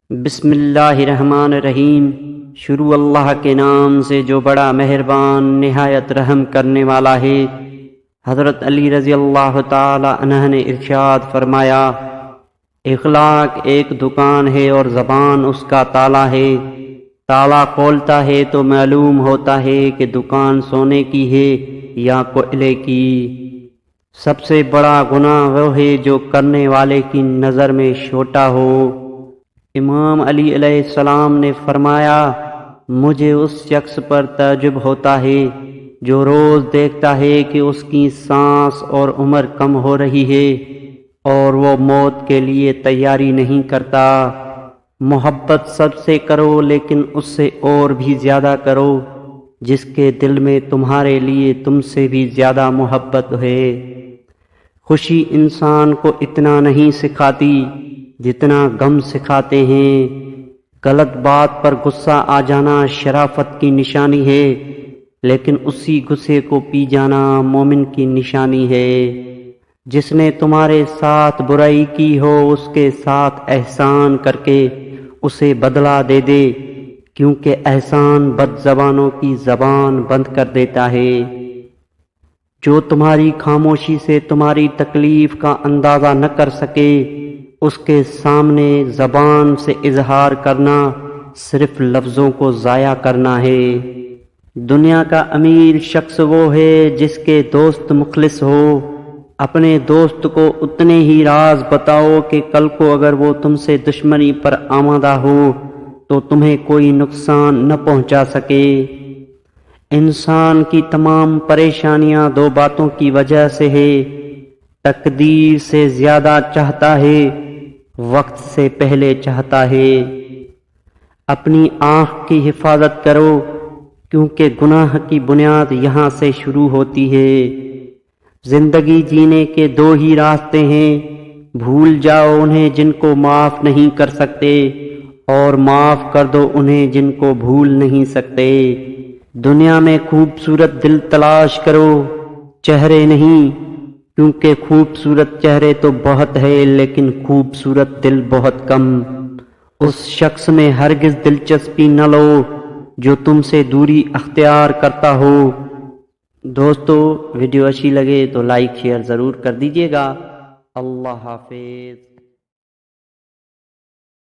بسم اللہ الرحمن الرحیم۔ شروع اللہ کے نام سے جو بڑا مہربان نہایت رحم کرنے والا ہے۔ حضرت علی رضی اللہ تعالی عنہ نے ارشاد فرمایا، اخلاق ایک دکان ہے اور زبان اس کا تالا ہے۔ تالا کھولتا ہے تو معلوم ہوتا ہے کہ دکان سونے کی ہے یا کوئلے کی۔ سب سے بڑا گناہ وہ ہے جو کرنے والے کی نظر میں چھوٹا ہو۔ امام علی علیہ السلام نے فرمایا، مجھے اس شخص پر تعجب ہوتا ہے جو روز دیکھتا ہے کہ اس کی سانس اور عمر کم ہو رہی ہے اور وہ موت کے لیے تیاری نہیں کرتا۔ محبت سب سے کرو لیکن اس سے اور بھی زیادہ کرو جس کے دل میں تمہارے لیے تم سے بھی زیادہ محبت ہے۔ خوشی انسان کو اتنا نہیں سکھاتی جتنا غم سکھاتے ہیں۔ غلط بات پر غصہ آ جانا شرافت کی نشانی ہے، لیکن اسی غصے کو پی جانا مومن کی نشانی ہے۔ جس نے تمہارے ساتھ برائی کی ہو اس کے ساتھ احسان کر کے اسے بدلہ دے دے، کیونکہ احسان بد زبانوں کی زبان بند کر دیتا ہے۔ جو تمہاری خاموشی سے تمہاری تکلیف کا اندازہ نہ کر سکے اس کے سامنے زبان سے اظہار کرنا صرف لفظوں کو ضائع کرنا ہے۔ دنیا کا امیر شخص وہ ہے جس کے دوست مخلص ہو۔ اپنے دوست کو اتنے ہی راز بتاؤ کہ کل کو اگر وہ تم سے دشمنی پر آمادہ ہو تو تمہیں کوئی نقصان نہ پہنچا سکے۔ انسان کی تمام پریشانیاں دو باتوں کی وجہ سے ہے، تقدیر سے زیادہ چاہتا ہے، وقت سے پہلے چاہتا ہے۔ اپنی آنکھ کی حفاظت کرو کیونکہ گناہ کی بنیاد یہاں سے شروع ہوتی ہے۔ زندگی جینے کے دو ہی راستے ہیں، بھول جاؤ انہیں جن کو معاف نہیں کر سکتے اور معاف کر دو انہیں جن کو بھول نہیں سکتے۔ دنیا میں خوبصورت دل تلاش کرو، چہرے نہیں، کیونکہ خوبصورت چہرے تو بہت ہے لیکن خوبصورت دل بہت کم۔ اس شخص میں ہرگز دلچسپی نہ لو جو تم سے دوری اختیار کرتا ہو۔ دوستو، ویڈیو اچھی لگے تو لائک شیئر ضرور کر دیجیے گا۔ اللہ حافظ۔